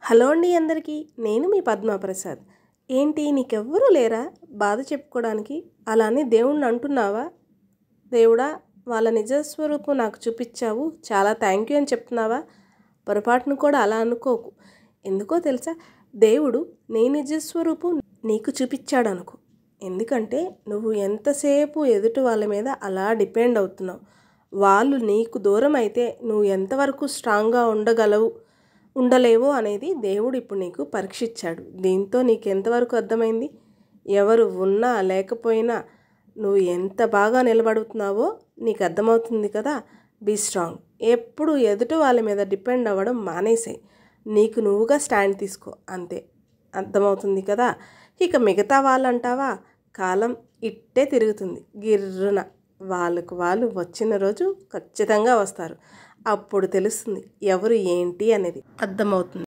Hello అండి అందరికీ, నేను మీ పద్మప్రసాద్. ఏంటి నీకెవ్వరూ లేరా బాధ చెప్పుకోవడానికి? అలా అని దేవుణ్ణి అంటున్నావా? దేవుడా, వాళ్ళ నిజస్వరూపం నాకు చూపించావు, చాలా థ్యాంక్ యూ అని చెప్తున్నావా? పొరపాటును కూడా అలా అనుకోకు. ఎందుకో తెలుసా, దేవుడు నీ నిజస్వరూపం నీకు చూపించాడు అనుకో. ఎందుకంటే నువ్వు ఎంతసేపు ఎదుటి వాళ్ళ మీద అలా డిపెండ్ అవుతున్నావు. వాళ్ళు నీకు దూరం అయితే నువ్వు ఎంతవరకు స్ట్రాంగ్గా ఉండలేవో అనేది దేవుడు ఇప్పుడు నీకు పరీక్షించాడు. దీంతో నీకు ఎంతవరకు అర్థమైంది? ఎవరు ఉన్నా లేకపోయినా నువ్వు ఎంత బాగా నిలబడుతున్నావో నీకు అర్థమవుతుంది కదా. Be strong. ఎప్పుడు ఎదుటి వాళ్ళ మీద డిపెండ్ అవ్వడం మానేసేయి. నీకు నువ్వుగా స్టాండ్ తీసుకో, అంతే. అర్థమవుతుంది కదా. ఇక మిగతా వాళ్ళు అంటావా, కాలం ఇట్టే తిరుగుతుంది గిర్రున. వాళ్ళు వచ్చిన రోజు ఖచ్చితంగా వస్తారు. అప్పుడు తెలుస్తుంది ఎవరు ఏంటి అనేది, అర్థమవుతుంది.